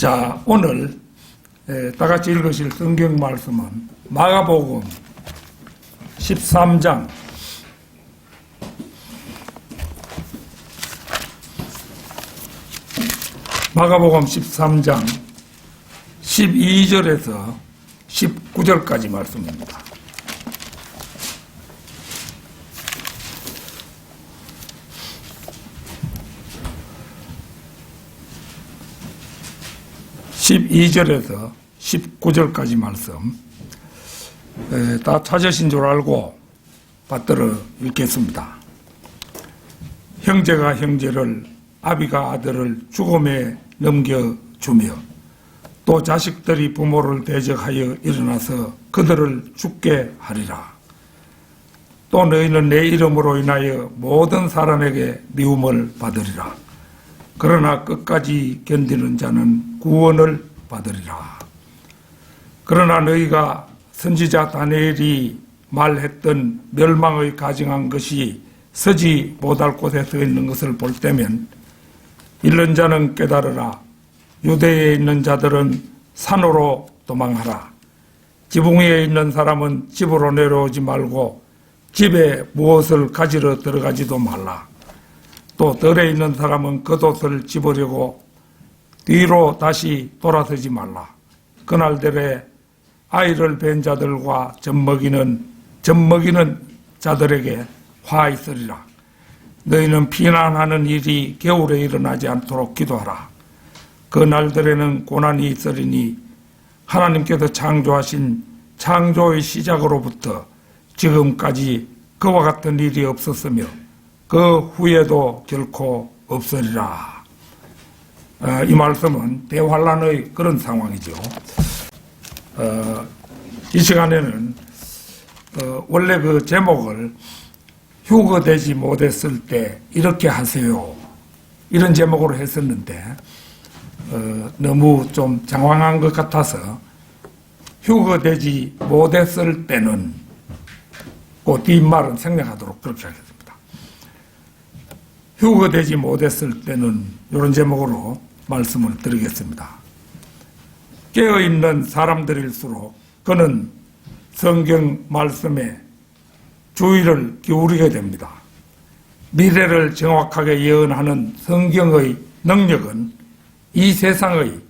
자, 오늘 다 같이 읽으실 성경 말씀은 마가복음 13장 마가복음 13장 12절에서 19절까지 말씀입니다. (12절에서) 19절까지 말씀 다 찾으신 줄 알고 받들어 읽겠습니다. 형제가 형제를, 아비가 아들을 죽음에 넘겨주며 또 자식들이 부모를 대적하여 일어나서 그들을 죽게 하리라. 또 너희는 내 이름으로 인하여 모든 사람에게 미움을 받으리라. 그러나 끝까지 견디는 자는 구원을 받으리라. 그러나 너희가 선지자 다니엘이 말했던 멸망의 가증한 것이 서지 못할 곳에 서 있는 것을 볼 때면 잃는 자는 깨달으라. 유대에 있는 자들은 산으로 도망하라. 지붕 위에 있는 사람은 집으로 내려오지 말고 집에 무엇을 가지러 들어가지도 말라. 또 들에 있는 사람은 겉옷을 집으려고 뒤로 다시 돌아서지 말라. 그날들에 아이를 뵌 자들과 젖먹이는 자들에게 화 있으리라. 너희는 피난하는 일이 겨울에 일어나지 않도록 기도하라. 그 날들에는 고난이 있으리니 하나님께서 창조하신 창조의 시작으로부터 지금까지 그와 같은 일이 없었으며 그 후에도 결코 없으리라. 이 말씀은 대환란의 그런 상황이죠. 이 시간에는 원래 그 제목을 휴거되지 못했을 때 이렇게 하세요, 이런 제목으로 했었는데 너무 좀 장황한 것 같아서 휴거되지 못했을 때는 그 뒷말은 생략하도록 그렇게 하겠습니다. 휴거되지 못했을 때는 이런 제목으로 말씀을 드리겠습니다. 깨어있는 사람들일수록 그는 성경 말씀에 주의를 기울이게 됩니다. 미래를 정확하게 예언하는 성경의 능력은 이 세상의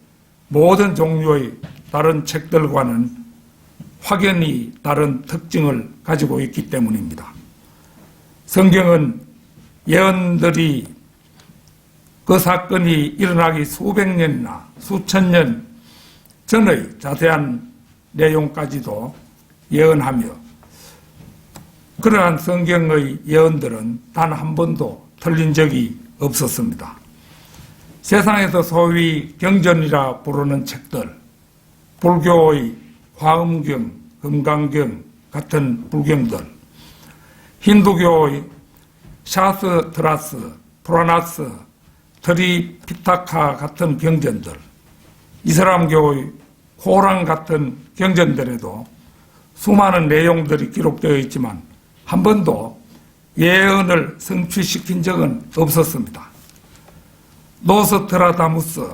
모든 종류의 다른 책들과는 확연히 다른 특징을 가지고 있기 때문입니다. 성경은 예언들이 그 사건이 일어나기 수백 년이나 수천 년 전의 자세한 내용까지도 예언하며 그러한 성경의 예언들은 단 한 번도 틀린 적이 없었습니다. 세상에서 소위 경전이라 부르는 책들, 불교의 화엄경, 금강경 같은 불경들, 힌두교의 샤스트라스, 프라나스, 트리피타카 같은 경전들, 이슬람교의 코란 같은 경전들에도 수많은 내용들이 기록되어 있지만 한 번도 예언을 성취시킨 적은 없었습니다. 노스트라다무스,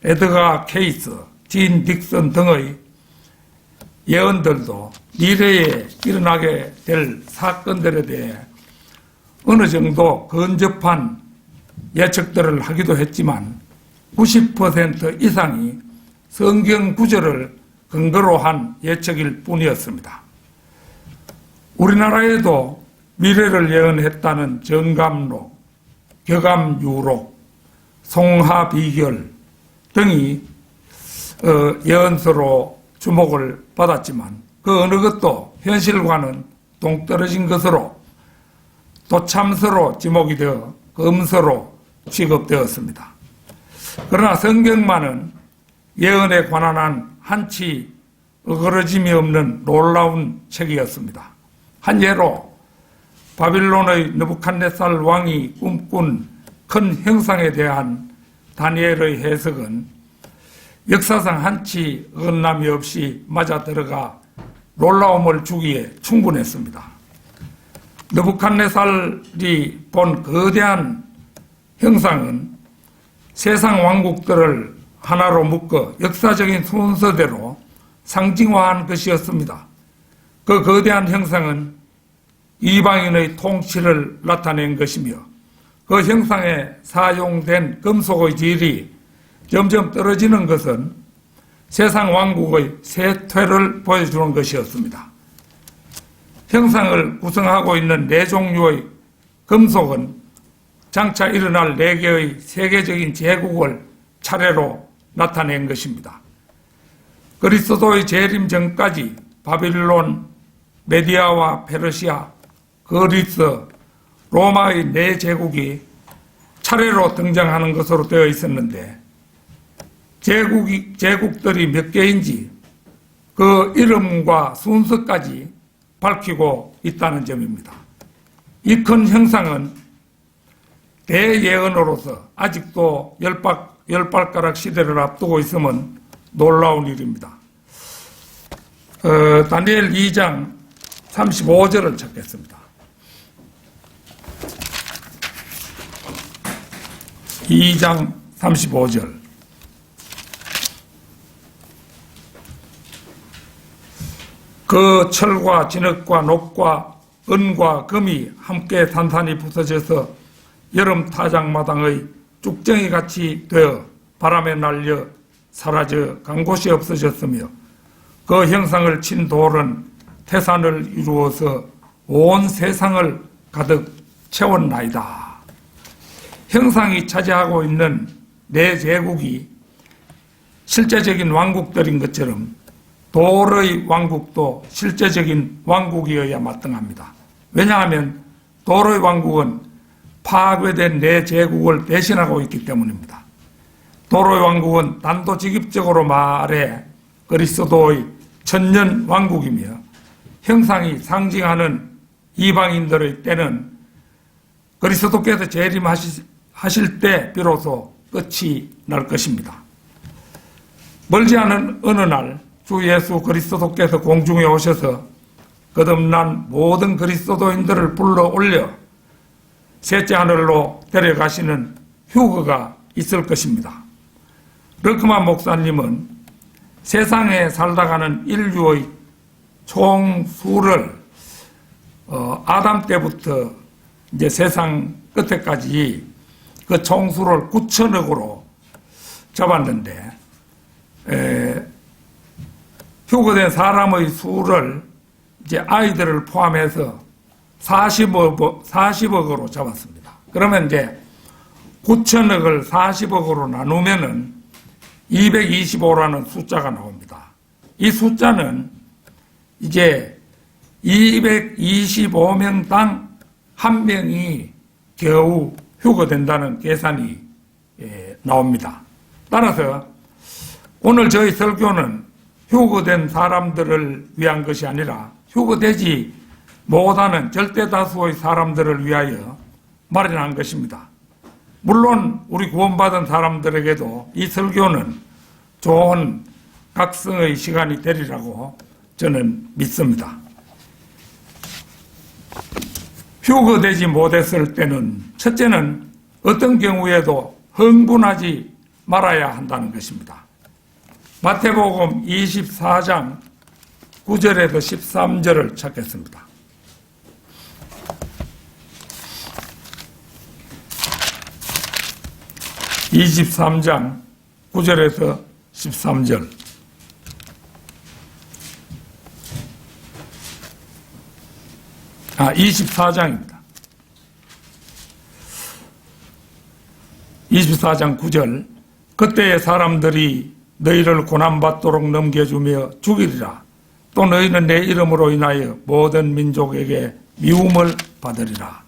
에드가 케이스, 진 딕슨 등의 예언들도 미래에 일어나게 될 사건들에 대해 어느 정도 근접한 예측들을 하기도 했지만 90% 이상이 성경 구절을 근거로 한 예측일 뿐이었습니다. 우리나라에도 미래를 예언했다는 정감록, 격암유록, 송하비결 등이 예언서로 주목을 받았지만 그 어느 것도 현실과는 동떨어진 것으로 도참서로 지목이 되어 검서로 취급되었습니다. 그러나 성경만은 예언에 관한 한 한치 어그러짐이 없는 놀라운 책이었습니다. 한 예로 바빌론의 느부갓네살 왕이 꿈꾼 큰 형상에 대한 다니엘의 해석은 역사상 한치 어긋남이 없이 맞아들어가 놀라움을 주기에 충분했습니다. 느부갓네살이 본 거대한 형상은 세상 왕국들을 하나로 묶어 역사적인 순서대로 상징화한 것이었습니다. 그 거대한 형상은 이방인의 통치를 나타낸 것이며 그 형상에 사용된 금속의 질이 점점 떨어지는 것은 세상 왕국의 쇠퇴를 보여주는 것이었습니다. 형상을 구성하고 있는 네 종류의 금속은 장차 일어날 네 개의 세계적인 제국을 차례로 나타낸 것입니다. 그리스도의 재림 전까지 바빌론, 메디아와 페르시아, 그리스, 로마의 네 제국이 차례로 등장하는 것으로 되어 있었는데 제국들이 몇 개인지 그 이름과 순서까지 밝히고 있다는 점입니다. 이 큰 형상은 대예언으로서 아직도 열발가락 시대를 앞두고 있으면 놀라운 일입니다. 다니엘 2장 35절을 찾겠습니다. 2장 35절. 그 철과 진흙과 녹과 은과 금이 함께 산산이 부서져서 여름 타작마당의 쭉정이 같이 되어 바람에 날려 사라져 간 곳이 없어졌으며 그 형상을 친 돌은 태산을 이루어서 온 세상을 가득 채웠나이다. 형상이 차지하고 있는 네 제국이 실제적인 왕국들인 것처럼 돌의 왕국도 실제적인 왕국이어야 마땅합니다. 왜냐하면 돌의 왕국은 파괴된 네 제국을 대신하고 있기 때문입니다. 돌의 왕국은 단도직입적으로 말해 그리스도의 천년 왕국이며 형상이 상징하는 이방인들의 때는 그리스도께서 재림하실 때 비로소 끝이 날 것입니다. 멀지 않은 어느 날 주 예수 그리스도께서 공중에 오셔서 거듭난 모든 그리스도인들을 불러 올려 셋째 하늘로 데려가시는 휴거가 있을 것입니다. 르크만 목사님은 세상에 살다가는 인류의 총수를 아담 때부터 이제 세상 끝에까지 그 총수를 9천억으로 잡았는데 휴거된 사람의 수를 이제 아이들을 포함해서 40억으로 잡았습니다. 그러면 이제 9천억을 40억으로 나누면은 225라는 숫자가 나옵니다. 이 숫자는 이제 225명당 한 명이 겨우 휴거된다는 계산이 나옵니다. 따라서 오늘 저희 설교는 휴거된 사람들을 위한 것이 아니라 휴거되지 못하는 절대 다수의 사람들을 위하여 마련한 것입니다. 물론 우리 구원받은 사람들에게도 이 설교는 좋은 각성의 시간이 되리라고 저는 믿습니다. 휴거되지 못했을 때는 첫째는 어떤 경우에도 흥분하지 말아야 한다는 것입니다. 마태복음 24장 9절에서 13절을 찾겠습니다. 23장 9절에서 13절. 아, 24장입니다. 24장 9절. 그때의 사람들이 너희를 고난받도록 넘겨주며 죽이리라. 또 너희는 내 이름으로 인하여 모든 민족에게 미움을 받으리라.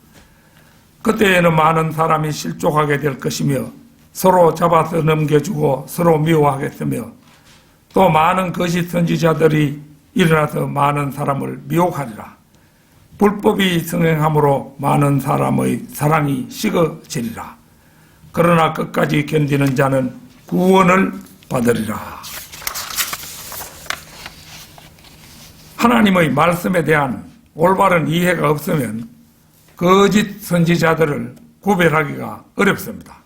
그때에는 많은 사람이 실족하게 될 것이며 서로 잡아서 넘겨주고 서로 미워하겠으며 또 많은 거짓 선지자들이 일어나서 많은 사람을 미혹하리라. 불법이 성행함으로 많은 사람의 사랑이 식어지리라. 그러나 끝까지 견디는 자는 구원을 받으리라. 하나님의 말씀에 대한 올바른 이해가 없으면 거짓 선지자들을 구별하기가 어렵습니다.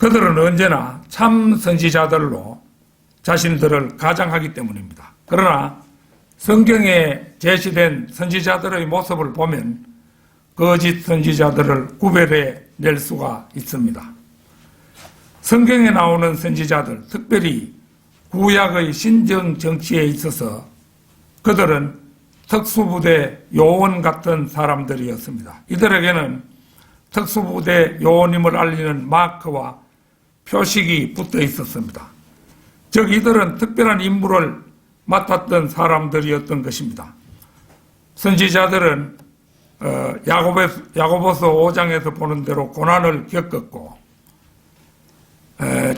그들은 언제나 참 선지자들로 자신들을 가장하기 때문입니다. 그러나 성경에 제시된 선지자들의 모습을 보면 거짓 선지자들을 구별해 낼 수가 있습니다. 성경에 나오는 선지자들, 특별히 구약의 신정 정치에 있어서 그들은 특수부대 요원 같은 사람들이었습니다. 이들에게는 특수부대 요원임을 알리는 마크와 표식이 붙어 있었습니다. 즉 이들은 특별한 임무를 맡았던 사람들이었던 것입니다. 선지자들은 야고보서 5장에서 보는 대로 고난을 겪었고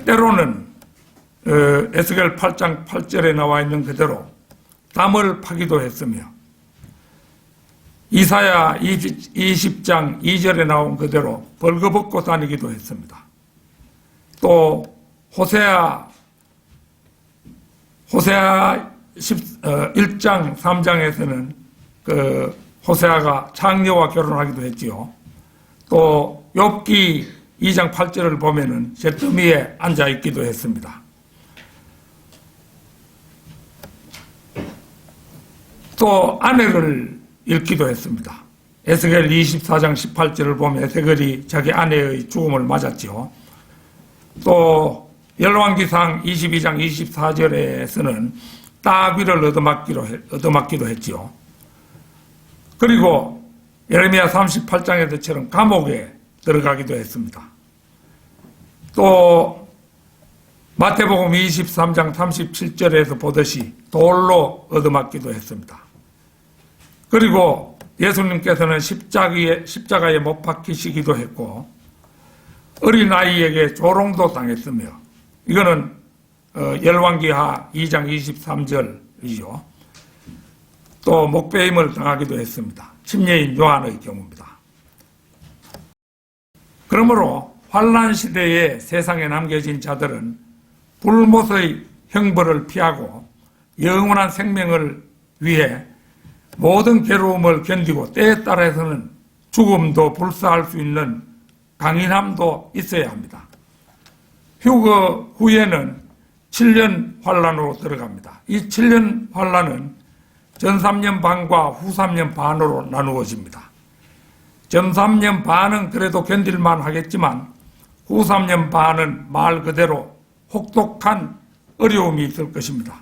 때로는 에스겔 8장 8절에 나와 있는 그대로 담을 파기도 했으며 이사야 20장 2절에 나온 그대로 벌거벗고 다니기도 했습니다. 또 호세아 1장 3장에서는 호세아가 창녀와 결혼하기도 했지요. 또 욥기 2장 8절을 보면은 잿더미에 앉아 있기도 했습니다. 또 아내를 잃기도 했습니다. 에스겔 24장 18절을 보면 에스겔이 자기 아내의 죽음을 맞았지요. 또 열왕기상 22장 24절에서는 따귀를 얻어맞기도 했지요. 그리고 예레미야 38장에서처럼 감옥에 들어가기도 했습니다. 또 마태복음 23장 37절에서 보듯이 돌로 얻어맞기도 했습니다. 그리고 예수님께서는 십자가에 못 박히시기도 했고 어린아이에게 조롱도 당했으며 이거는 열왕기하 2장 23절이죠. 또 목배임을 당하기도 했습니다. 침례인 요한의 경우입니다. 그러므로 환난 시대에 세상에 남겨진 자들은 불못의 형벌을 피하고 영원한 생명을 위해 모든 괴로움을 견디고 때에 따라서는 죽음도 불사할 수 있는 강인함도 있어야 합니다. 휴거 후에는 7년 환란으로 들어갑니다. 이 7년 환란은 전 3년 반과 후 3년 반으로 나누어집니다. 전 3년 반은 그래도 견딜만 하겠지만 후 3년 반은 말 그대로 혹독한 어려움이 있을 것입니다.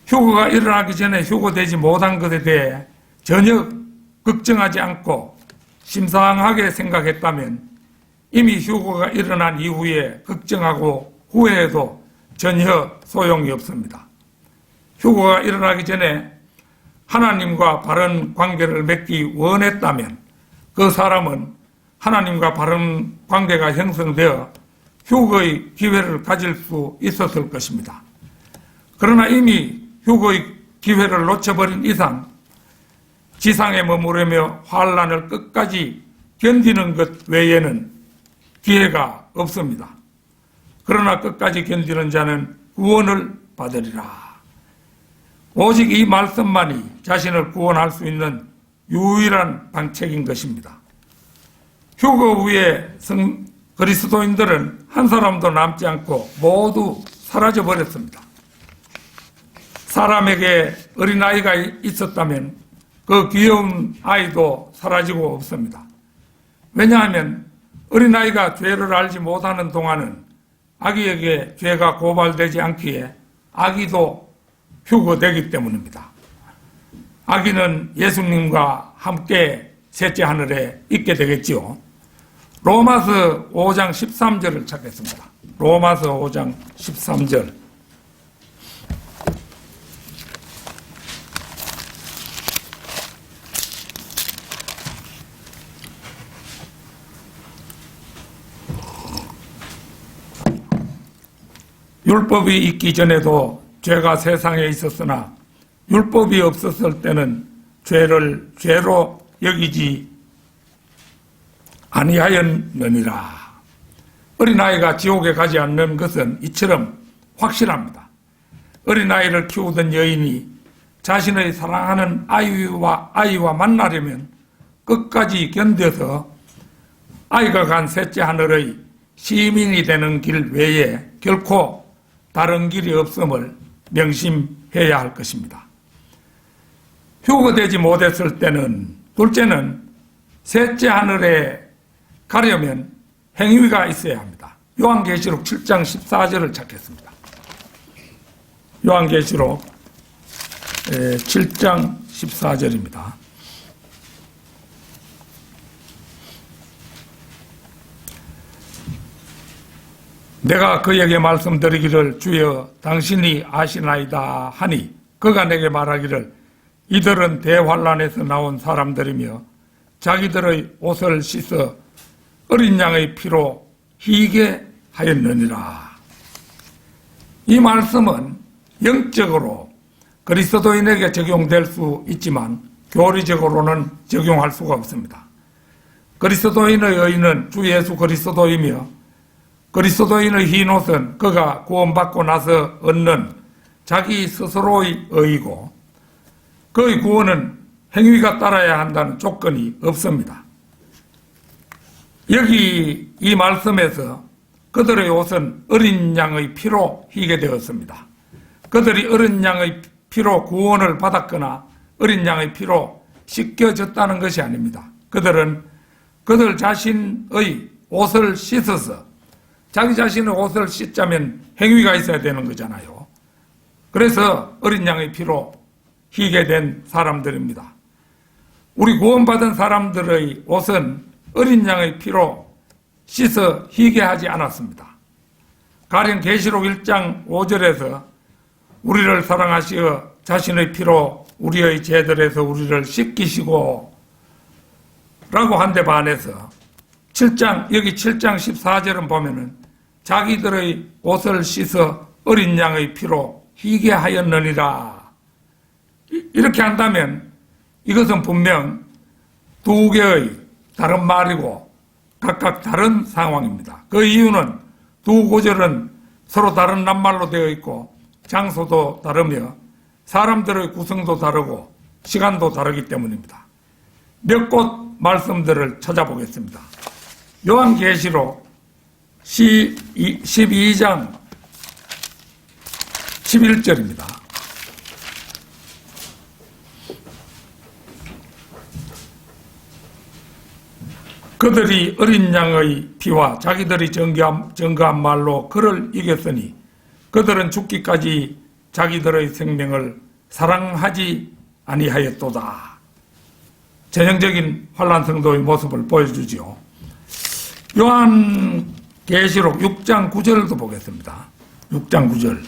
휴거가 일어나기 전에 휴거되지 못한 것에 대해 전혀 걱정하지 않고 심상하게 생각했다면 이미 휴거가 일어난 이후에 걱정하고 후회해도 전혀 소용이 없습니다. 휴거가 일어나기 전에 하나님과 바른 관계를 맺기 원했다면 그 사람은 하나님과 바른 관계가 형성되어 휴거의 기회를 가질 수 있었을 것입니다. 그러나 이미 휴거의 기회를 놓쳐버린 이상 지상에 머무르며 환란을 끝까지 견디는 것 외에는 기회가 없습니다. 그러나 끝까지 견디는 자는 구원을 받으리라. 오직 이 말씀만이 자신을 구원할 수 있는 유일한 방책인 것입니다. 휴거 후에 그리스도인들은 한 사람도 남지 않고 모두 사라져 버렸습니다. 사람에게 어린아이가 있었다면 그 귀여운 아이도 사라지고 없습니다. 왜냐하면 어린아이가 죄를 알지 못하는 동안은 아기에게 죄가 고발되지 않기에 아기도 휴거되기 때문입니다. 아기는 예수님과 함께 셋째 하늘에 있게 되겠지요. 로마서 5장 13절을 찾겠습니다. 로마서 5장 13절. 율법이 있기 전에도 죄가 세상에 있었으나 율법이 없었을 때는 죄를 죄로 여기지 아니하였느니라. 어린아이가 지옥에 가지 않는 것은 이처럼 확실합니다. 어린아이를 키우던 여인이 자신의 사랑하는 아이와 만나려면 끝까지 견뎌서 아이가 간 셋째 하늘의 시민이 되는 길 외에 결코 다른 길이 없음을 명심해야 할 것입니다. 휴거되지 못했을 때는, 둘째는 셋째 하늘에 가려면 행위가 있어야 합니다. 요한계시록 7장 14절을 찾겠습니다. 요한계시록 7장 14절입니다. 내가 그에게 말씀드리기를 주여 당신이 아시나이다 하니 그가 내게 말하기를 이들은 대환란에서 나온 사람들이며 자기들의 옷을 씻어 어린 양의 피로 희게 하였느니라. 이 말씀은 영적으로 그리스도인에게 적용될 수 있지만 교리적으로는 적용할 수가 없습니다. 그리스도인의 의는 주 예수 그리스도이며 그리스도인의 흰옷은 그가 구원받고 나서 얻는 자기 스스로의 의이고 그의 구원은 행위가 따라야 한다는 조건이 없습니다. 여기 이 말씀에서 그들의 옷은 어린 양의 피로 희게 되었습니다. 그들이 어린 양의 피로 구원을 받았거나 어린 양의 피로 씻겨졌다는 것이 아닙니다. 그들은 그들 자신의 옷을 씻어서, 자기 자신의 옷을 씻자면 행위가 있어야 되는 거잖아요. 그래서 어린 양의 피로 희게 된 사람들입니다. 우리 구원받은 사람들의 옷은 어린 양의 피로 씻어 희게 하지 않았습니다. 가령 계시록 1장 5절에서 우리를 사랑하시어 자신의 피로 우리의 죄들에서 우리를 씻기시고 라고 한 데 반해서 여기 7장 14절은 보면은 자기들의 옷을 씻어 어린 양의 피로 희게 하였느니라. 이렇게 한다면 이것은 분명 두 개의 다른 말이고 각각 다른 상황입니다. 그 이유는 두 구절은 서로 다른 낱말로 되어 있고 장소도 다르며 사람들의 구성도 다르고 시간도 다르기 때문입니다. 몇 곳 말씀들을 찾아보겠습니다. 요한계시록 12장 11절입니다. 그들이 어린 양의 피와 자기들이 증거한 말로 그를 이겼으니 그들은 죽기까지 자기들의 생명을 사랑하지 아니하였도다. 전형적인 환란 성도의 모습을 보여주지요. 요한계시록 6장 9절도 보겠습니다. 6장 9절.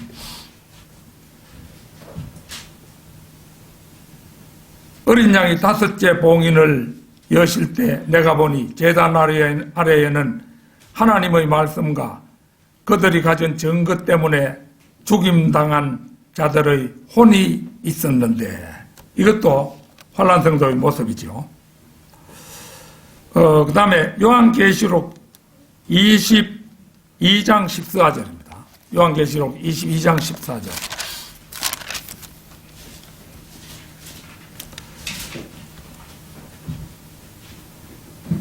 어린 양이 다섯째 봉인을 여실 때 내가 보니 제단 아래에는 하나님의 말씀과 그들이 가진 증거 때문에 죽임당한 자들의 혼이 있었는데, 이것도 환란 성도의 모습이죠. 그 다음에 요한계시록 22장 14절입니다. 요한계시록 22장 14절.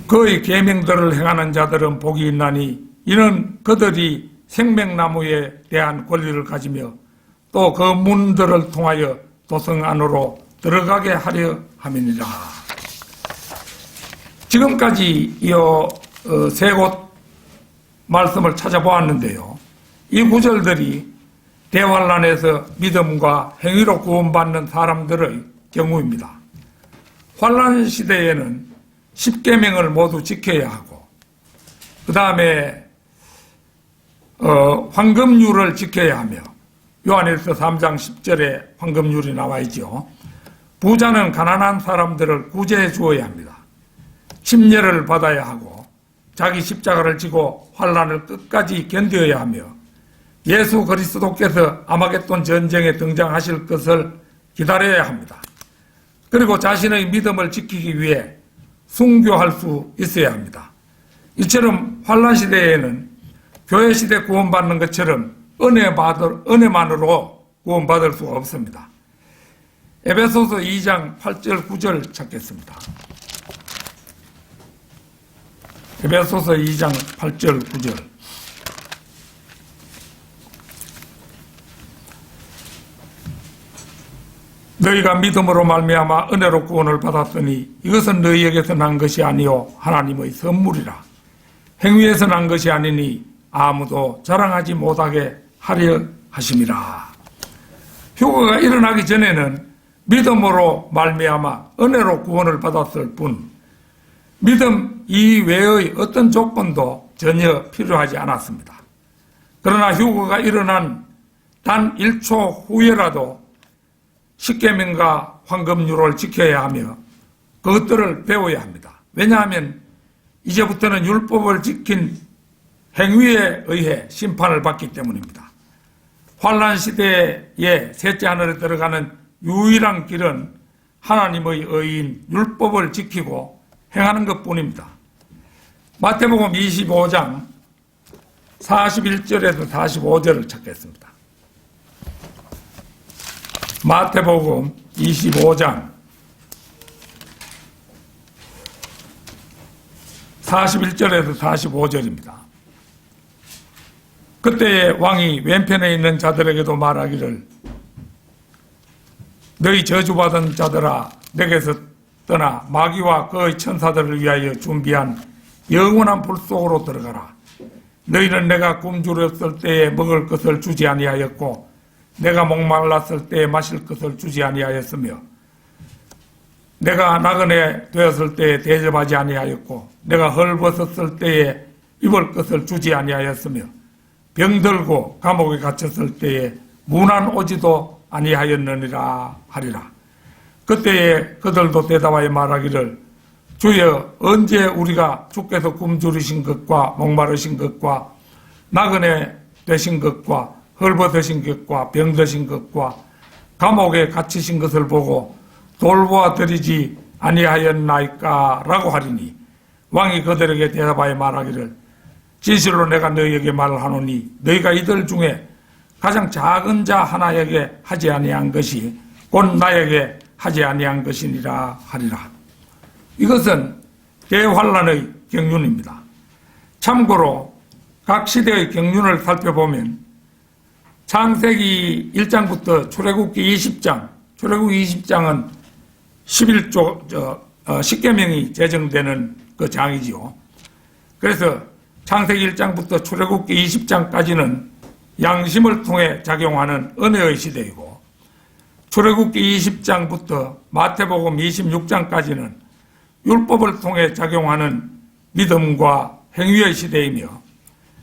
그의 계명들을 행하는 자들은 복이 있나니 이는 그들이 생명나무에 대한 권리를 가지며 또 그 문들을 통하여 도성 안으로 들어가게 하려 함이니라. 지금까지 이 세 곳 말씀을 찾아보았는데요. 이 구절들이 대환란에서 믿음과 행위로 구원받는 사람들의 경우입니다. 환란 시대에는 십계명을 모두 지켜야 하고 그 다음에 황금률을 지켜야 하며 요한일서 3장 10절에 황금률이 나와 있죠. 부자는 가난한 사람들을 구제해 주어야 합니다. 침례를 받아야 하고 자기 십자가를 지고 환란을 끝까지 견뎌야 하며 예수 그리스도께서 아마겟돈 전쟁에 등장하실 것을 기다려야 합니다. 그리고 자신의 믿음을 지키기 위해 순교할 수 있어야 합니다. 이처럼 환란 시대에는 교회 시대 구원받는 것처럼 은혜만으로 구원받을 수가 없습니다. 에베소서 2장 8절 9절 찾겠습니다. 에베소서 2장 8절 9절. 너희가 믿음으로 말미암아 은혜로 구원을 받았으니 이것은 너희에게서 난 것이 아니요 하나님의 선물이라. 행위에서 난 것이 아니니 아무도 자랑하지 못하게 하려 하심이라. 휴거가 일어나기 전에는 믿음으로 말미암아 은혜로 구원을 받았을 뿐 믿음 이외의 어떤 조건도 전혀 필요하지 않았습니다. 그러나 휴거가 일어난 단 1초 후에라도 십계명과 황금률을 지켜야 하며 그것들을 배워야 합니다. 왜냐하면 이제부터는 율법을 지킨 행위에 의해 심판을 받기 때문입니다. 환난 시대에 셋째 하늘에 들어가는 유일한 길은 하나님의 의인 율법을 지키고 행하는 것뿐입니다. 마태복음 25장 41절에서 45절을 찾겠습니다. 마태복음 25장 41절에서 45절입니다. 그때에 왕이 왼편에 있는 자들에게도 말하기를 너희 저주받은 자들아 내게서 떠나 마귀와 그의 천사들을 위하여 준비한 영원한 불 속으로 들어가라. 너희는 내가 굶주렸을 때에 먹을 것을 주지 아니하였고 내가 목말랐을 때에 마실 것을 주지 아니하였으며 내가 나그네 되었을 때에 대접하지 아니하였고 내가 헐벗었을 때에 입을 것을 주지 아니하였으며 병들고 감옥에 갇혔을 때에 문안 오지도 아니하였느니라 하리라. 그때에 그들도 대답하여 말하기를 주여 언제 우리가 주께서 굶주리신 것과 목마르신 것과 나그네 되신 것과 헐벗으신 것과 병드신 것과 감옥에 갇히신 것을 보고 돌보아 드리지 아니하였나이까 라고 하리니 왕이 그들에게 대답하여 말하기를 진실로 내가 너희에게 말하노니 너희가 이들 중에 가장 작은 자 하나에게 하지 아니한 것이 곧 나에게 하지 아니한 것이니라 하리라. 이것은 대환란의 경륜입니다. 참고로 각 시대의 경륜을 살펴보면 창세기 1장부터 출애굽기 20장, 출애굽기 20장은 10계명이 제정되는 그 장이지요. 그래서 창세기 1장부터 출애굽기 20장까지는 양심을 통해 작용하는 은혜의 시대이고 출애굽기 20장부터 마태복음 26장까지는 율법을 통해 작용하는 믿음과 행위의 시대이며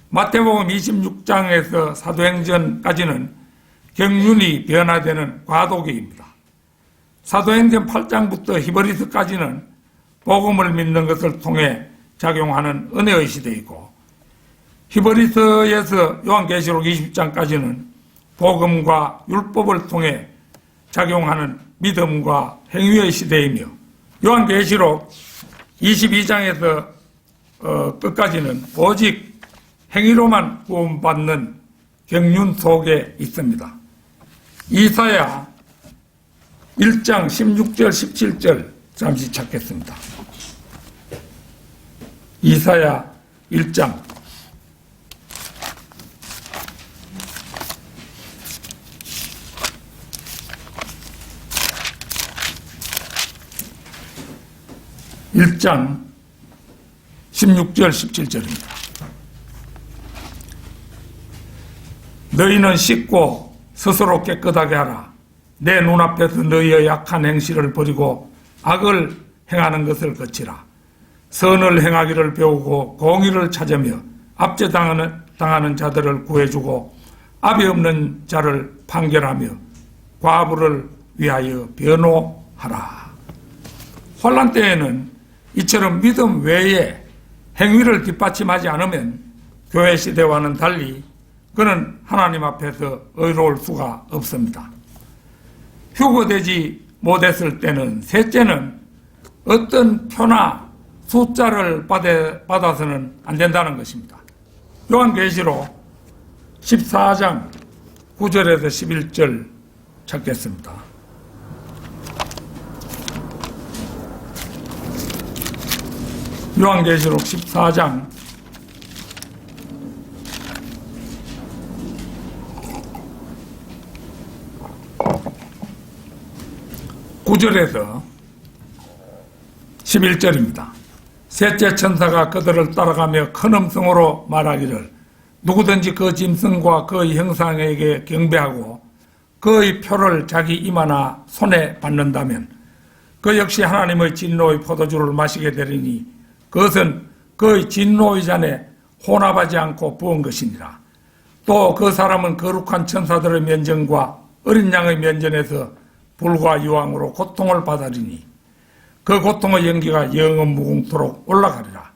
마태복음 26장에서 사도행전까지는 경륜이 변화되는 과도기입니다. 사도행전 8장부터 히브리서까지는 복음을 믿는 것을 통해 작용하는 은혜의 시대이고 히브리서에서 요한계시록 20장까지는 복음과 율법을 통해 작용하는 믿음과 행위의 시대이며 요한계시록 22장에서 끝까지는 오직 행위로만 구원받는 경륜 속에 있습니다. 이사야 1장 16절 17절 잠시 찾겠습니다. 이사야 1장 16절 17절입니다. 너희는 씻고 스스로 깨끗하게 하라. 내 눈앞에서 너희의 약한 행실을 버리고 악을 행하는 것을 거치라. 선을 행하기를 배우고 공의를 찾으며 압제당하는 자들을 구해주고 압이 없는 자를 판결하며 과부를 위하여 변호하라. 환난 때에는 이처럼 믿음 외에 행위를 뒷받침하지 않으면 교회 시대와는 달리 그는 하나님 앞에서 의로울 수가 없습니다. 휴거되지 못했을 때는 셋째는 어떤 표나 숫자를 받아서는 안 된다는 것입니다. 요한계시록 14장 9절에서 11절 찾겠습니다. 요한계시록 14장 9절에서 11절입니다. 셋째 천사가 그들을 따라가며 큰 음성으로 말하기를 누구든지 그 짐승과 그의 형상에게 경배하고 그의 표를 자기 이마나 손에 받는다면 그 역시 하나님의 진노의 포도주를 마시게 되리니 그것은 그의 진노의 잔에 혼합하지 않고 부은 것이니라. 또 그 사람은 거룩한 천사들의 면전과 어린 양의 면전에서 불과 유황으로 고통을 받으리니 그 고통의 연기가 영원 무궁토록 올라가리라.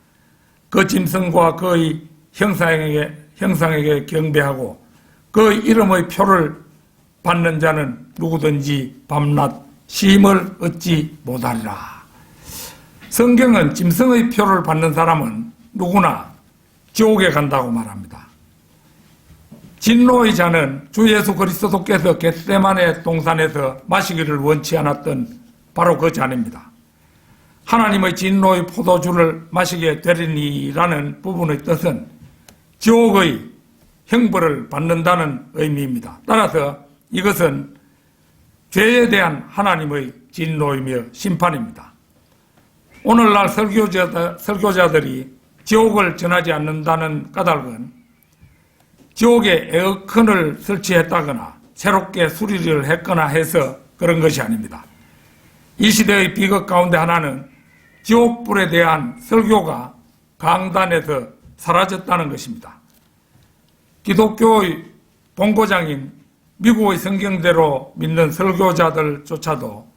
그 짐승과 그의 형상에게 경배하고 그의 이름의 표를 받는 자는 누구든지 밤낮 쉼을 얻지 못하리라. 성경은 짐승의 표를 받는 사람은 누구나 지옥에 간다고 말합니다. 진노의 잔은 주 예수 그리스도께서 겟세마네 동산에서 마시기를 원치 않았던 바로 그 잔입니다. 하나님의 진노의 포도주를 마시게 되리니라는 부분의 뜻은 지옥의 형벌을 받는다는 의미입니다. 따라서 이것은 죄에 대한 하나님의 진노이며 심판입니다. 오늘날 설교자들이 지옥을 전하지 않는다는 까닭은 지옥에 에어컨을 설치했다거나 새롭게 수리를 했거나 해서 그런 것이 아닙니다. 이 시대의 비극 가운데 하나는 지옥불에 대한 설교가 강단에서 사라졌다는 것입니다. 기독교의 본고장인 미국의 성경대로 믿는 설교자들조차도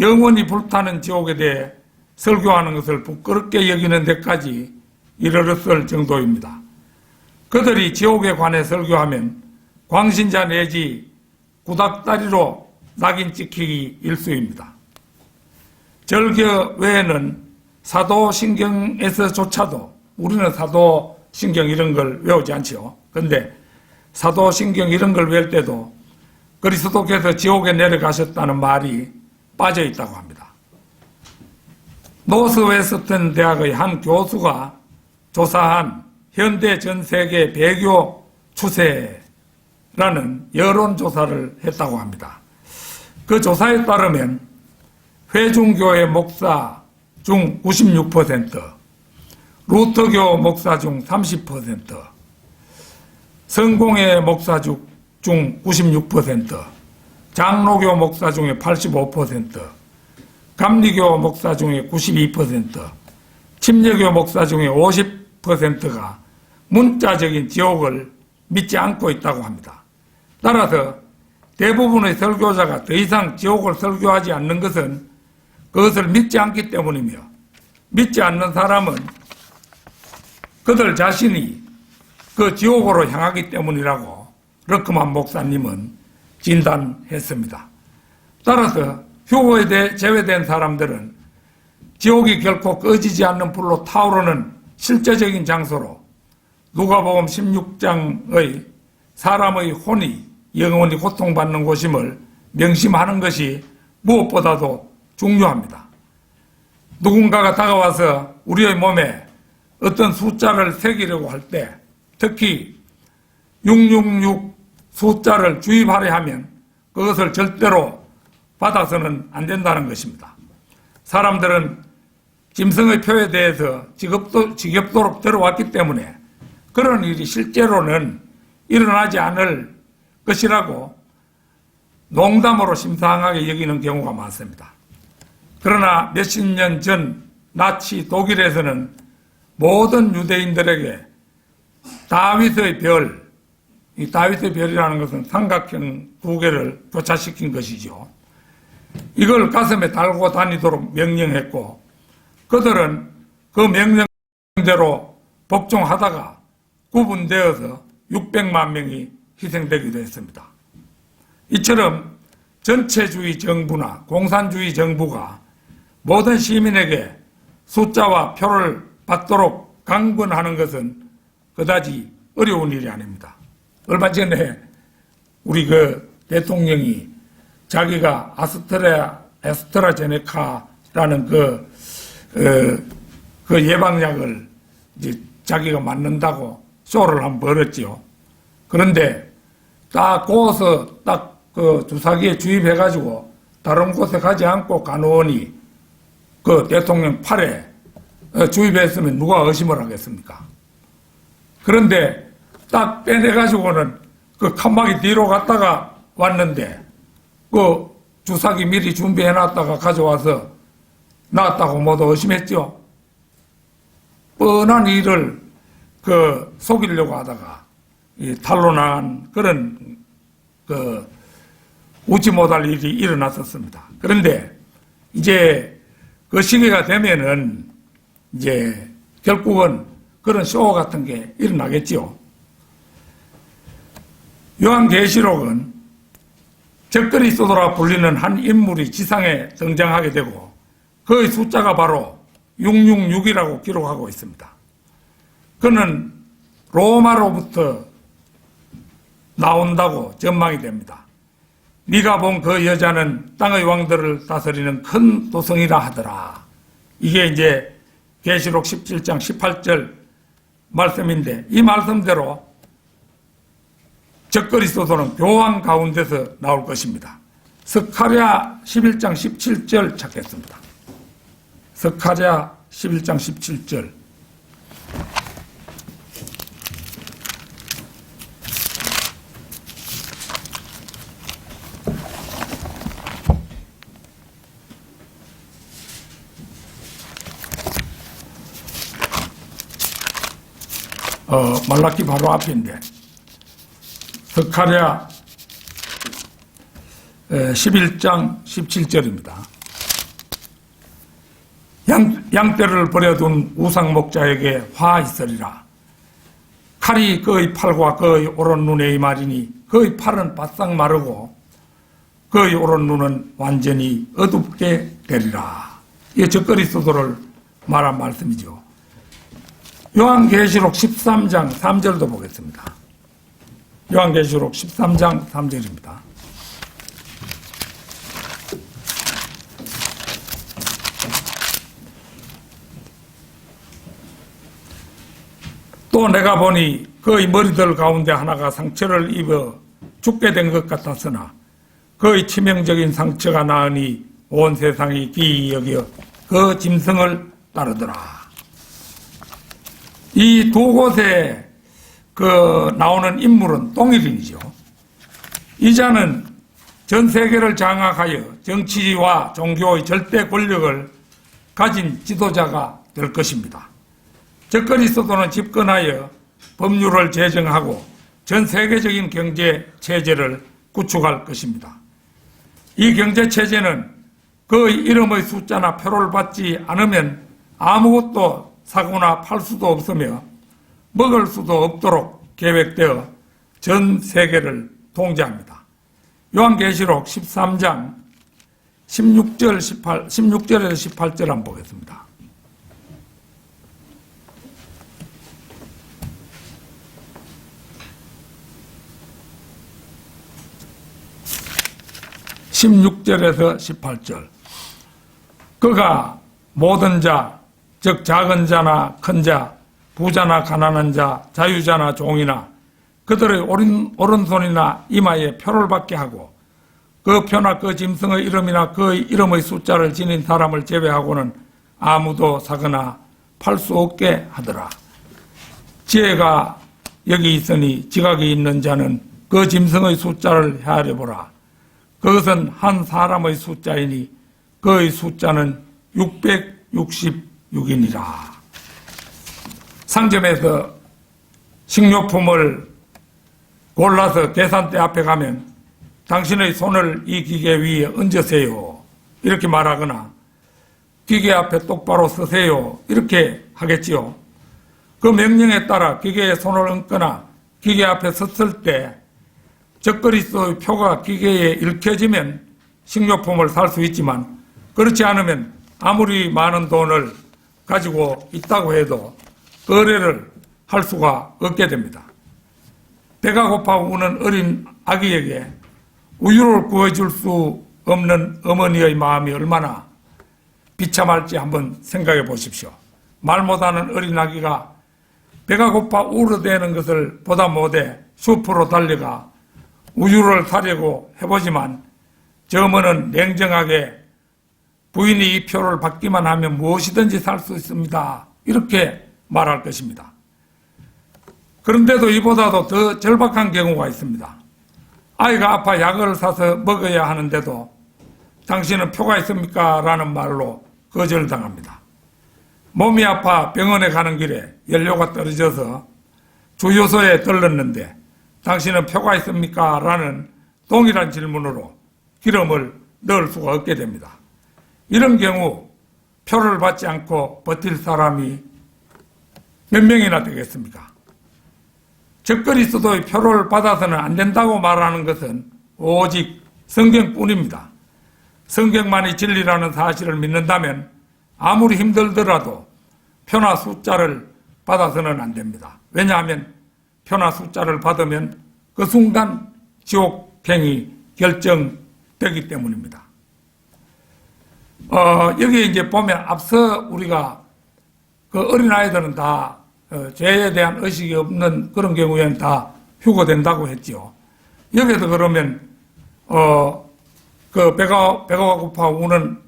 영원히 불타는 지옥에 대해 설교하는 것을 부끄럽게 여기는 데까지 이르렀을 정도입니다. 그들이 지옥에 관해 설교하면 광신자 내지 구닥다리로 낙인 찍히기 일쑤입니다. 절교 외에는 사도신경에서조차도 우리는 사도신경 이런 걸 외우지 않죠. 그런데 사도신경 이런 걸 외울 때도 그리스도께서 지옥에 내려가셨다는 말이 빠져 있다고 합니다. 노스웨스턴 대학의 한 교수가 조사한 현대 전 세계 배교 추세라는 여론조사를 했다고 합니다. 그 조사에 따르면 회중교회 목사 중 96%, 루터교 목사 중 30%, 성공회 목사 중 96%, 장로교 목사 중에 85%, 감리교 목사 중에 92%, 침례교 목사 중에 50%가 문자적인 지옥을 믿지 않고 있다고 합니다. 따라서 대부분의 설교자가 더 이상 지옥을 설교하지 않는 것은 그것을 믿지 않기 때문이며 믿지 않는 사람은 그들 자신이 그 지옥으로 향하기 때문이라고 러크만 목사님은 진단했습니다. 따라서 휴거에 제외된 사람들은 지옥이 결코 꺼지지 않는 불로 타오르는 실제적인 장소로 누가복음 16장의 사람의 혼이 영원히 고통받는 곳임을 명심하는 것이 무엇보다도 중요합니다. 누군가가 다가와서 우리의 몸에 어떤 숫자를 새기려고 할 때 특히 666 숫자를 주입하려 하면 그것을 절대로 받아서는 안 된다는 것입니다. 사람들은 짐승의 표에 대해서 지겹도록 들어왔기 때문에 그런 일이 실제로는 일어나지 않을 것이라고 농담으로 심상하게 여기는 경우가 많습니다. 그러나 몇십 년 전 나치 독일에서는 모든 유대인들에게 다윗의 별, 이 다윗의 별이라는 것은 삼각형 두 개를 교차시킨 것이죠. 이걸 가슴에 달고 다니도록 명령했고 그들은 그 명령대로 복종하다가 구분되어서 600만 명이 희생되기도 했습니다. 이처럼 전체주의 정부나 공산주의 정부가 모든 시민에게 숫자와 표를 받도록 강권하는 것은 그다지 어려운 일이 아닙니다. 얼마 전에 우리 그 대통령이 자기가 아스트라제네카라는 그 그 예방약을 이제 자기가 맞는다고 쇼를 한번 벌였지요. 그런데 딱 거기서 딱 그 주사기에 주입해가지고 다른 곳에 가지 않고 간호원이 그 대통령 팔에 주입했으면 누가 의심을 하겠습니까? 그런데 딱 빼내가지고는 그 칸막이 뒤로 갔다가 왔는데 그 주사기 미리 준비해놨다가 가져와서 놨다고 모두 의심했죠. 뻔한 일을 그 속이려고 하다가 탄로난 그런 그 웃지 못할 일이 일어났었습니다. 그런데 이제 그 시기가 되면은 이제 결국은 그런 쇼 같은 게 일어나겠죠. 요한계시록은 적그리스도라 불리는 한 인물이 지상에 등장하게 되고 그의 숫자가 바로 666이라고 기록하고 있습니다. 그는 로마로부터 나온다고 전망이 됩니다. 네가 본 그 여자는 땅의 왕들을 다스리는 큰 도성이라 하더라. 이게 이제 계시록 17장 18절 말씀인데 이 말씀대로 적그리스도는 교황 가운데서 나올 것입니다. 스가랴 11장 17절 찾겠습니다. 스가랴 11장 17절. 말라기 바로 앞인데 스가랴 11장 17절입니다. 양떼를 버려둔 우상목자에게 화 있으리라. 칼이 그의 팔과 그의 오른 눈에 임하리니 그의 팔은 바싹 마르고 그의 오른 눈은 완전히 어둡게 되리라. 이게 적그리스도를 말한 말씀이죠. 요한계시록 13장 3절도 보겠습니다. 요한계시록 13장 3절입니다. 또 내가 보니 그의 머리들 가운데 하나가 상처를 입어 죽게 된 것 같았으나 그의 치명적인 상처가 나으니 온 세상이 기이 여겨 그 짐승을 따르더라. 이 두 곳에 나오는 인물은 동일인이죠. 이 자는 전 세계를 장악하여 정치와 종교의 절대 권력을 가진 지도자가 될 것입니다. 적그리스도는 집권하여 법률을 제정하고 전 세계적인 경제 체제를 구축할 것입니다. 이 경제 체제는 그 이름의 숫자나 표를 받지 않으면 아무것도 사거나 팔 수도 없으며 먹을 수도 없도록 계획되어 전 세계를 통제합니다. 요한계시록 13장 16절에서 18절 한번 보겠습니다. (16절에서 18절) 그가 모든 자, 즉 작은 자나 큰 자, 부자나 가난한 자, 자유자나 종이나 그들의 오른손이나 이마에 표를 받게 하고 그 표나 그 짐승의 이름이나 그 이름의 숫자를 지닌 사람을 제외하고는 아무도 사거나 팔 수 없게 하더라. 지혜가 여기 있으니 지각이 있는 자는 그 짐승의 숫자를 헤아려 보라. 그것은 한 사람의 숫자이니 그의 숫자는 666이니라. 상점에서 식료품을 골라서 계산대 앞에 가면 당신의 손을 이 기계 위에 얹으세요 이렇게 말하거나 기계 앞에 똑바로 서세요 이렇게 하겠지요. 그 명령에 따라 기계에 손을 얹거나 기계 앞에 섰을 때 적그리스도의 표가 기계에 읽혀지면 식료품을 살 수 있지만 그렇지 않으면 아무리 많은 돈을 가지고 있다고 해도 거래를 할 수가 없게 됩니다. 배가 고파 우는 어린 아기에게 우유를 구해줄 수 없는 어머니의 마음이 얼마나 비참할지 한번 생각해 보십시오. 말 못하는 어린아기가 배가 고파 울어대는 것을 보다 못해 숲으로 달려가 우유를 사려고 해보지만 저 어머는 냉정하게 부인이 이 표를 받기만 하면 무엇이든지 살 수 있습니다. 이렇게 말할 것입니다. 그런데도 이보다도 더 절박한 경우가 있습니다. 아이가 아파 약을 사서 먹어야 하는데도 당신은 표가 있습니까? 라는 말로 거절당합니다. 몸이 아파 병원에 가는 길에 연료가 떨어져서 주유소에 들렀는데 당신은 표가 있습니까? 라는 동일한 질문으로 기름을 넣을 수가 없게 됩니다. 이런 경우 표를 받지 않고 버틸 사람이 몇 명이나 되겠습니까? 적그리스도의 표를 받아서는 안 된다고 말하는 것은 오직 성경뿐입니다. 성경만이 진리라는 사실을 믿는다면 아무리 힘들더라도 표나 숫자를 받아서는 안 됩니다. 왜냐하면 표나 숫자를 받으면 그 순간 지옥행이 결정되기 때문입니다. 여기 이제 보면 앞서 우리가 그 어린아이들은 다 죄에 대한 의식이 없는 그런 경우에는 다 휴거된다고 했죠. 여기서 그러면 그 배가 고파 우는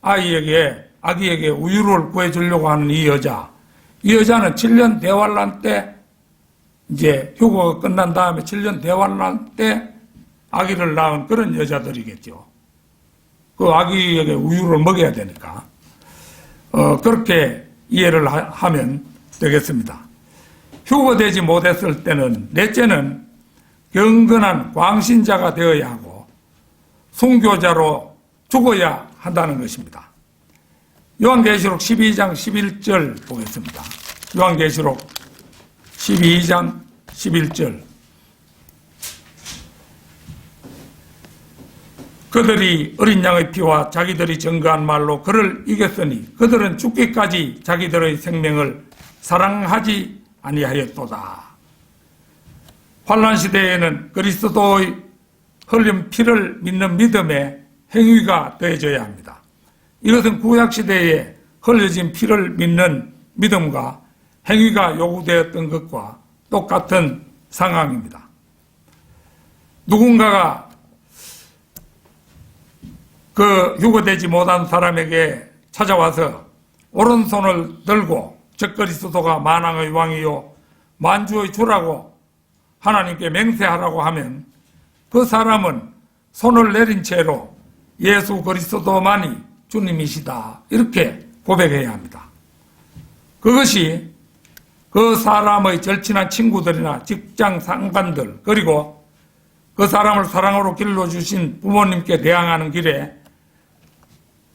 아기에게 우유를 구해주려고 하는 이 여자는 7년 대환란 때 이제 휴거가 끝난 다음에 7년 대환란 때 아기를 낳은 그런 여자들이겠죠. 그 아기에게 우유를 먹여야 되니까 그렇게 이해를 하면 되겠습니다. 휴거되지 못했을 때는 넷째는 경건한 광신자가 되어야 하고 순교자로 죽어야 한다는 것입니다. 요한계시록 12장 11절 보겠습니다. 요한계시록 12장 11절. 그들이 어린 양의 피와 자기들이 증거한 말로 그를 이겼으니 그들은 죽기까지 자기들의 생명을 사랑하지 아니하였도다. 환난 시대에는 그리스도의 흘린 피를 믿는 믿음에 행위가 더해져야 합니다. 이것은 구약 시대에 흘려진 피를 믿는 믿음과 행위가 요구되었던 것과 똑같은 상황입니다. 누군가가 그 휴거되지 못한 사람에게 찾아와서 오른손을 들고 적그리스도가 만왕의 왕이요 만주의 주라고 하나님께 맹세하라고 하면 그 사람은 손을 내린 채로 예수 그리스도만이 주님이시다 이렇게 고백해야 합니다. 그것이 그 사람의 절친한 친구들이나 직장 상관들 그리고 그 사람을 사랑으로 길러주신 부모님께 대항하는 길에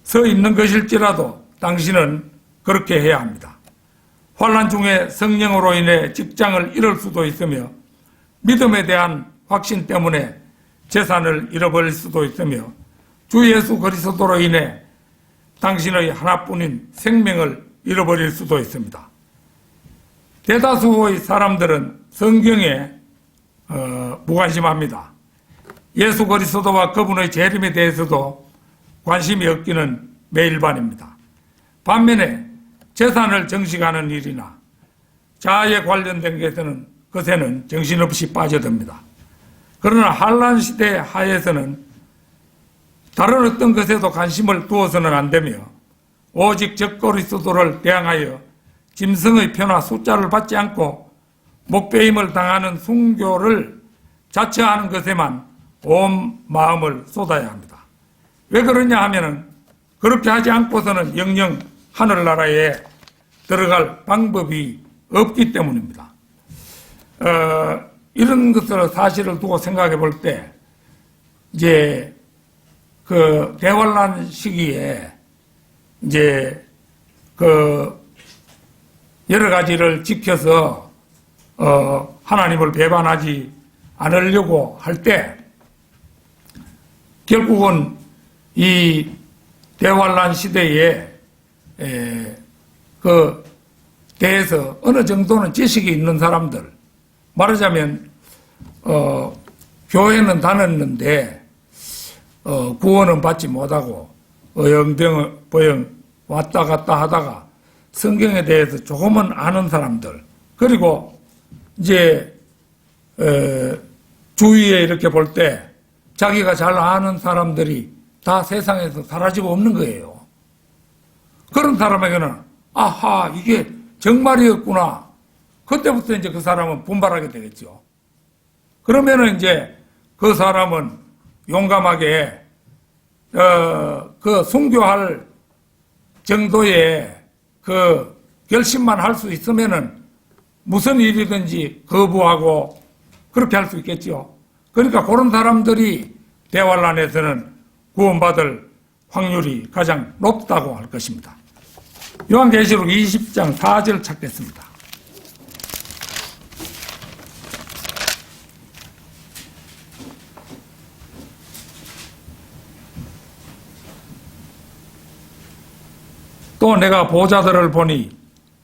서 있는 것일지라도 당신은 그렇게 해야 합니다. 환난 중에 성령으로 인해 직장을 잃을 수도 있으며 믿음에 대한 확신 때문에 재산을 잃어버릴 수도 있으며 주 예수 그리스도로 인해 당신의 하나뿐인 생명을 잃어버릴 수도 있습니다. 대다수의 사람들은 성경에 무관심합니다. 예수 그리스도와 그분의 재림에 대해서도 관심이 없기는 매일반입니다. 반면에 재산을 정식하는 일이나 자아에 관련된 것에는 정신없이 빠져듭니다. 그러나 환난 시대 하에서는 다른 어떤 것에도 관심을 두어서는 안 되며 오직 적그리스도를 대항하여 짐승의 표나 숫자를 받지 않고 목배임을 당하는 순교를 자처하는 것에만 온 마음을 쏟아야 합니다. 왜 그러냐 하면은 그렇게 하지 않고서는 영영 하늘나라에 들어갈 방법이 없기 때문입니다. 이런 것을 사실을 두고 생각해 볼 때 이제 그 대환란 시기에 이제 그 여러 가지를 지켜서 하나님을 배반하지 않으려고 할 때 결국은 이 대환란 시대에 그 대해서 어느 정도는 지식이 있는 사람들 말하자면 교회는 다녔는데 구원은 받지 못하고 어영부영 왔다 갔다 하다가 성경에 대해서 조금은 아는 사람들, 그리고 이제 주위에 이렇게 볼 때 자기가 잘 아는 사람들이 다 세상에서 사라지고 없는 거예요. 그런 사람에게는 아하, 이게 정말이었구나. 그때부터 이제 그 사람은 분발하게 되겠죠. 그러면은 이제 그 사람은 용감하게 그 순교할 정도의 그 결심만 할 수 있으면은 무슨 일이든지 거부하고 그렇게 할 수 있겠죠. 그러니까 그런 사람들이 대환란에서는 구원받을 확률이 가장 높다고 할 것입니다. 요한계시록 20장 4절 찾겠습니다. 또 내가 보좌들을 보니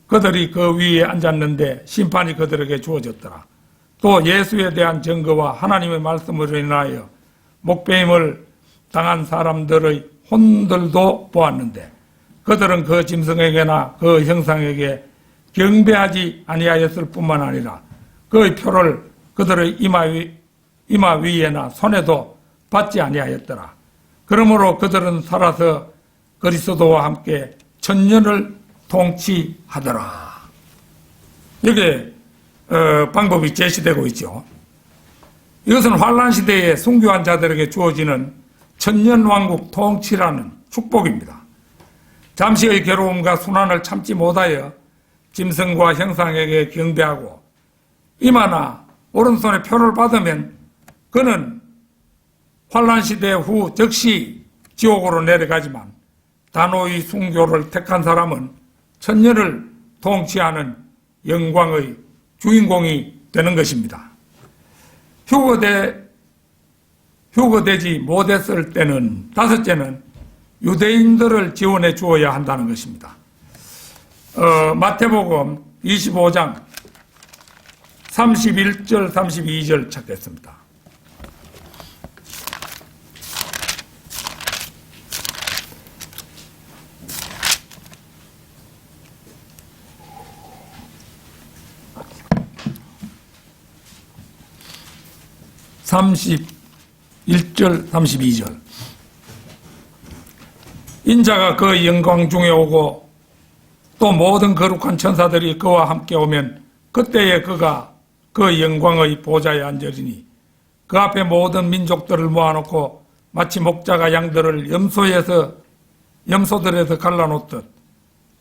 그들이 그 위에 앉았는데 심판이 그들에게 주어졌더라. 또 예수에 대한 증거와 하나님의 말씀으로 인하여 목배임을 당한 사람들의 혼들도 보았는데 그들은 그 짐승에게나 그 형상에게 경배하지 아니하였을 뿐만 아니라 그의 표를 그들의 이마 위에나 손에도 받지 아니하였더라. 그러므로 그들은 살아서 그리스도와 함께 천년을 통치하더라. 여기에 방법이 제시되고 있죠. 이것은 환란 시대에 순교한 자들에게 주어지는 천년왕국 통치라는 축복입니다. 잠시의 괴로움과 순환을 참지 못하여 짐승과 형상에게 경배하고 이마나 오른손에 표를 받으면 그는 환란 시대 후 즉시 지옥으로 내려가지만 단호히 순교를 택한 사람은 천년을 통치하는 영광의 주인공이 되는 것입니다. 휴거되지 못했을 때는 다섯째는 유대인들을 지원해 주어야 한다는 것입니다. 마태복음 25장 31절 32절 찾겠습니다. (31절) (32절) 인자가 그 영광 중에 오고 또 모든 거룩한 천사들이 그와 함께 오면 그때에 그가 그 영광의 보좌에 앉으리니 그 앞에 모든 민족들을 모아놓고 마치 목자가 양들을 염소들에서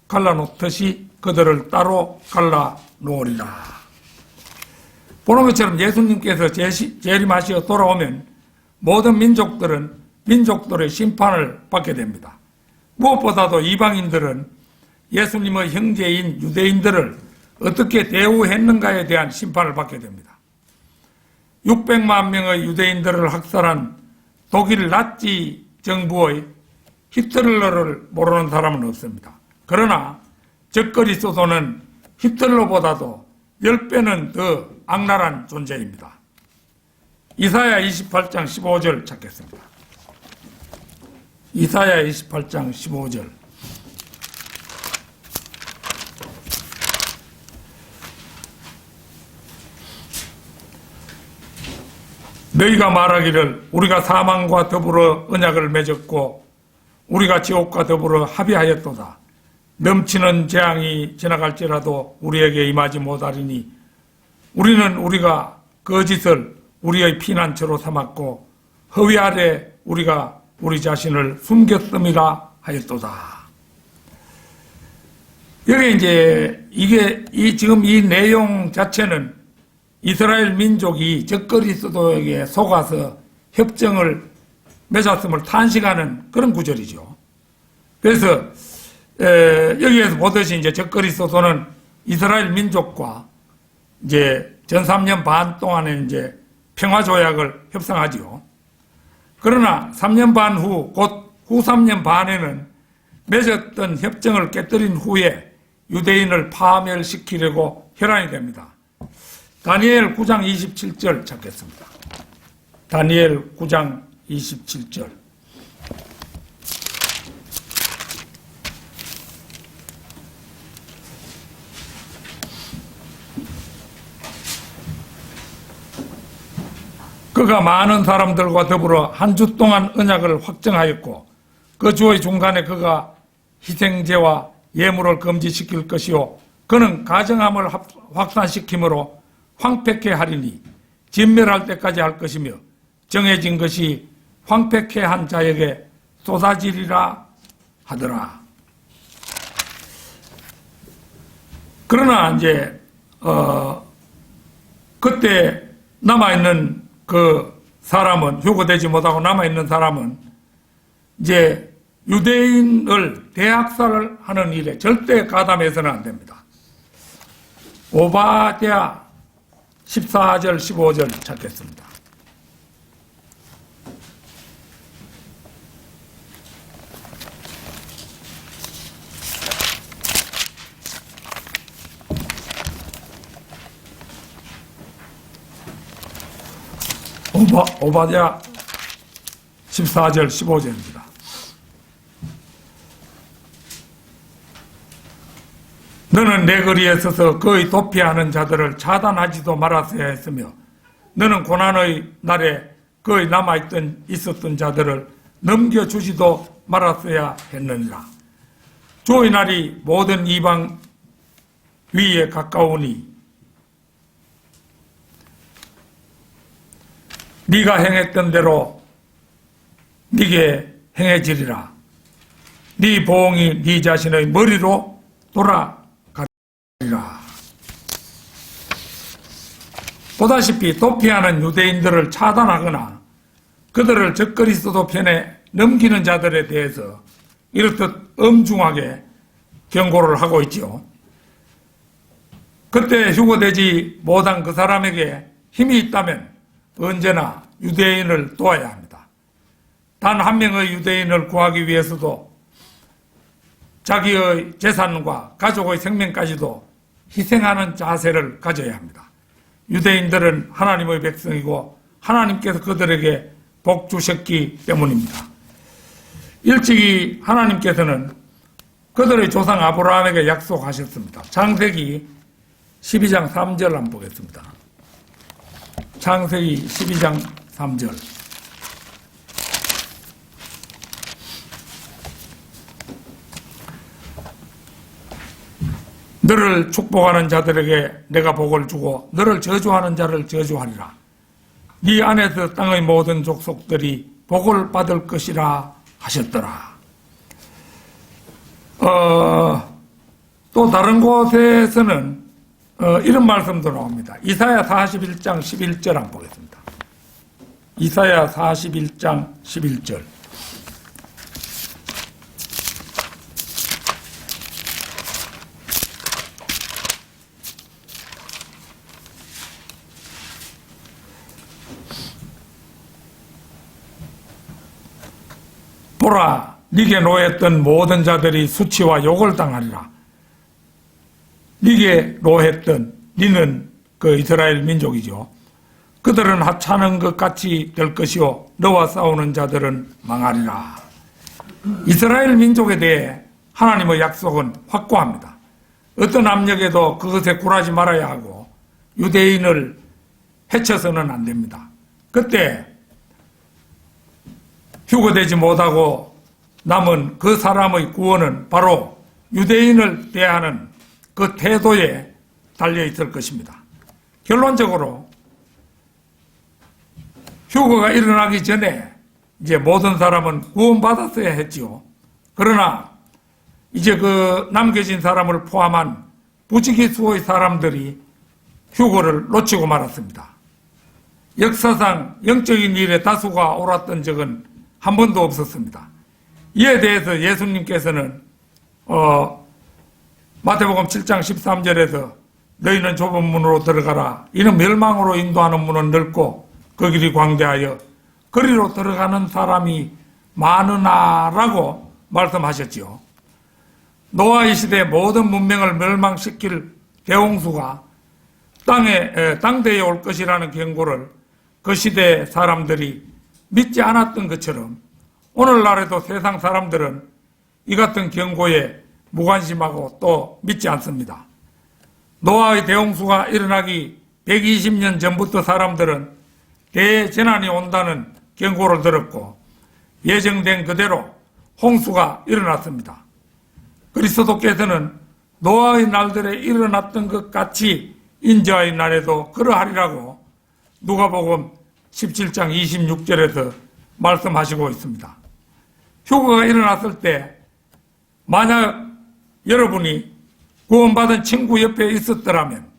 갈라놓듯이 그들을 따로 갈라놓으리라. 보는 것처럼 예수님께서 재림하시어 돌아오면 모든 민족들의 심판을 받게 됩니다. 무엇보다도 이방인들은 예수님의 형제인 유대인들을 어떻게 대우했는가에 대한 심판을 받게 됩니다. 600만 명의 유대인들을 학살한 독일 나치 정부의 히틀러를 모르는 사람은 없습니다. 그러나 적그리스도는 히틀러보다도 10배는 더 악랄한 존재입니다. 이사야 28장 15절 찾겠습니다. 이사야 28장 15절. 너희가 말하기를 우리가 사망과 더불어 언약을 맺었고 우리가 지옥과 더불어 합의하였도다. 넘치는 재앙이 지나갈지라도 우리에게 임하지 못하리니 우리는 우리가 거짓을 우리의 피난처로 삼았고 허위 아래 우리가 우리 자신을 숨겼음이라 하였도다. 여기 이제 지금 이 내용 자체는 이스라엘 민족이 적그리스도에게 속아서 협정을 맺었음을 탄식하는 그런 구절이죠. 그래서 여기에서 보듯이 이제 적그리스도는 이스라엘 민족과 이제 전 3년 반 동안에 이제 평화 조약을 협상하지요. 그러나 3년 반 후, 곧 후 3년 반에는 맺었던 협정을 깨뜨린 후에 유대인을 파멸시키려고 혈안이 됩니다. 다니엘 9장 27절 찾겠습니다. 다니엘 9장 27절. 그가 많은 사람들과 더불어 한 주 동안 언약을 확정하였고 그 주의 중간에 그가 희생제와 예물을 금지시킬 것이요 그는 가정함을 확산시키므로 황폐케 하리니 진멸할 때까지 할 것이며 정해진 것이 황폐케 한 자에게 쏟아지리라 하더라. 그러나 이제 그때 남아있는 그 사람은 휴거되지 못하고 남아있는 사람은 이제 유대인을 대학살을 하는 일에 절대 가담해서는 안 됩니다. 오바댜 14절 15절 찾겠습니다. 오바댜 14절 15절입니다. 너는 내 거리에 서서 그의 도피하는 자들을 차단하지도 말았어야 했으며 너는 고난의 날에 그의 있었던 자들을 넘겨주지도 말았어야 했느니라. 주의 날이 모든 이방 위에 가까우니 네가 행했던 대로 네게 행해지리라. 네 보응이 네 자신의 머리로 돌아가리라. 보다시피 도피하는 유대인들을 차단하거나 그들을 적그리스도 편에 넘기는 자들에 대해서 이렇듯 엄중하게 경고를 하고 있지요. 그때 휴거되지 못한 그 사람에게 힘이 있다면 언제나 유대인을 도와야 합니다. 단 한 명의 유대인을 구하기 위해서도 자기의 재산과 가족의 생명까지도 희생하는 자세를 가져야 합니다. 유대인들은 하나님의 백성이고 하나님께서 그들에게 복 주셨기 때문입니다. 일찍이 하나님께서는 그들의 조상 아브라함에게 약속하셨습니다. 창세기 12장 3절 한번 보겠습니다. 창세기 12장 3절. 너를 축복하는 자들에게 내가 복을 주고 너를 저주하는 자를 저주하리라. 네 안에서 땅의 모든 족속들이 복을 받을 것이라 하셨더라. 또 다른 곳에서는 이런 말씀도 나옵니다. 이사야 41장 11절 한번 보겠습니다. 이사야 41장 11절. 보라, 네게 노했던 모든 자들이 수치와 욕을 당하리라. 네게 노했던 네는 그 이스라엘 민족이죠. 그들은 하찮은 것 같이 될 것이요 너와 싸우는 자들은 망하리라. 이스라엘 민족에 대해 하나님의 약속은 확고합니다. 어떤 압력에도 그것에 굴하지 말아야 하고 유대인을 해쳐서는 안 됩니다. 그때 휴거되지 못하고 남은 그 사람의 구원은 바로 유대인을 대하는 그 태도에 달려 있을 것입니다. 결론적으로 휴거가 일어나기 전에 이제 모든 사람은 구원받았어야 했지요. 그러나 이제 그 남겨진 사람을 포함한 부지기수의 사람들이 휴거를 놓치고 말았습니다. 역사상 영적인 일에 다수가 옳았던 적은 한 번도 없었습니다. 이에 대해서 예수님께서는 마태복음 7장 13절에서 너희는 좁은 문으로 들어가라. 이는 멸망으로 인도하는 문은 넓고 그 길이 광대하여 그리로 들어가는 사람이 많으나라고 말씀하셨지요. 노아의 시대 모든 문명을 멸망시킬 대홍수가 땅대에 올 것이라는 경고를 그 시대 사람들이 믿지 않았던 것처럼 오늘날에도 세상 사람들은 이 같은 경고에 무관심하고 또 믿지 않습니다. 노아의 대홍수가 일어나기 120년 전부터 사람들은 대재난이 온다는 경고를 들었고 예정된 그대로 홍수가 일어났습니다. 그리스도께서는 노아의 날들에 일어났던 것 같이 인자의 날에도 그러하리라고 누가복음 17장 26절에서 말씀하시고 있습니다. 휴거가 일어났을 때 만약 여러분이 구원받은 친구 옆에 있었더라면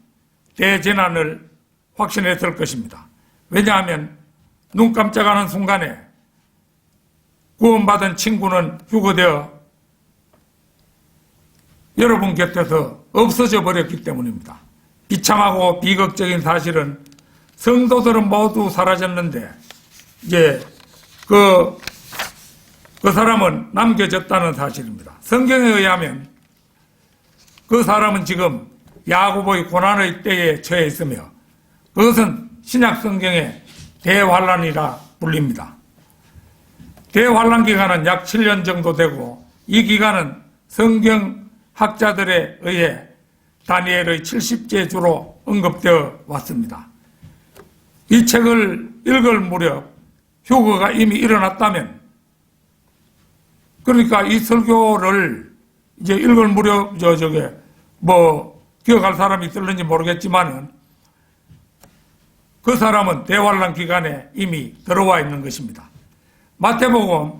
대재난을 확신했을 것입니다. 왜냐하면 눈 깜짝하는 순간에 구원받은 친구는 휴거되어 여러분 곁에서 없어져 버렸기 때문입니다. 비참하고 비극적인 사실은 성도들은 모두 사라졌는데 이제 그 사람은 남겨졌다는 사실입니다. 성경에 의하면 그 사람은 지금 야고보의 고난의 때에 처해 있으며 그것은 신약 성경의 대환란이라 불립니다. 대환란 기간은 약 7년 정도 되고 이 기간은 성경학자들에 의해 다니엘의 70제주로 언급되어 왔습니다. 이 책을 읽을 무렵 휴거가 이미 일어났다면, 그러니까 이 설교를 이제 읽을 무렵 기억할 사람이 있을는지 모르겠지만은 그 사람은 대환란 기간에 이미 들어와 있는 것입니다. 마태복음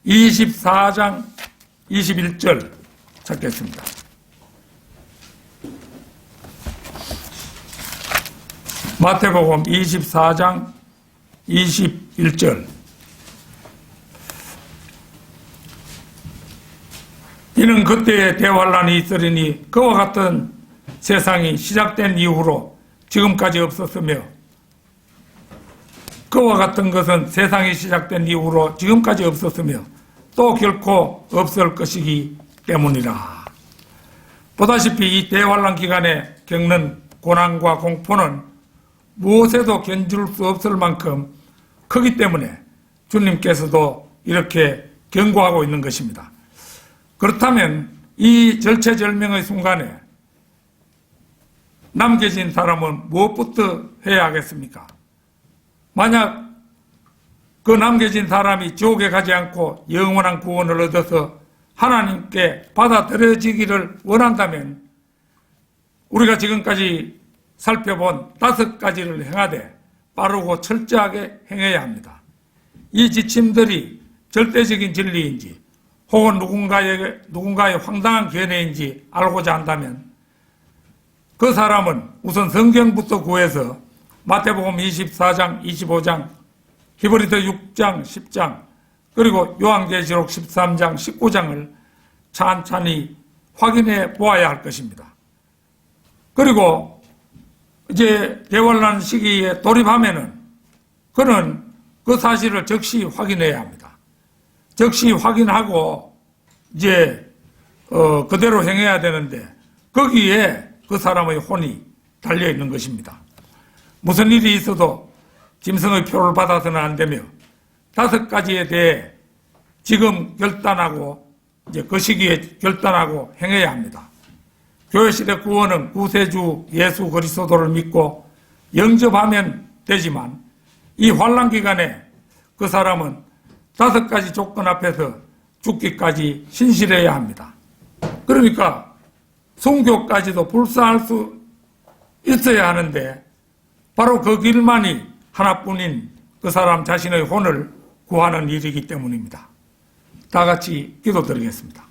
24장 21절 찾겠습니다. 마태복음 24장 21절. 이는 그때에 대환란이 있으리니 그와 같은 세상이 시작된 이후로 지금까지 없었으며, 그와 같은 것은 세상이 시작된 이후로 지금까지 없었으며 또 결코 없을 것이기 때문이라. 보다시피 이 대환란 기간에 겪는 고난과 공포는 무엇에도 견줄 수 없을 만큼 크기 때문에 주님께서도 이렇게 경고하고 있는 것입니다. 그렇다면 이 절체절명의 순간에 남겨진 사람은 무엇부터 해야 하겠습니까? 만약 그 남겨진 사람이 지옥에 가지 않고 영원한 구원을 얻어서 하나님께 받아들여지기를 원한다면 우리가 지금까지 살펴본 5가지를 행하되 빠르고 철저하게 행해야 합니다. 이 지침들이 절대적인 진리인지 혹은 누군가의 황당한 견해인지 알고자 한다면 그 사람은 우선 성경부터 구해서 마태복음 24장, 25장, 히브리서 6장, 10장, 그리고 요한계시록 13장, 19장을 찬찬히 확인해 보아야 할 것입니다. 그리고 이제 대환란 시기에 돌입하면은 그는 그 사실을 즉시 확인해야 합니다. 즉시 확인하고 이제 그대로 행해야 되는데 거기에 그 사람의 혼이 달려 있는 것입니다. 무슨 일이 있어도 짐승의 표를 받아서는 안 되며 5가지에 대해 지금 결단하고 이제 그 시기에 결단하고 행해야 합니다. 교회시대 구원은 구세주 예수 그리스도를 믿고 영접하면 되지만 이 환난 기간에 그 사람은 5가지 조건 앞에서 죽기까지 신실해야 합니다. 그러니까 순교까지도 불사할 수 있어야 하는데 바로 그 길만이 하나뿐인 그 사람 자신의 혼을 구하는 일이기 때문입니다. 다 같이 기도드리겠습니다.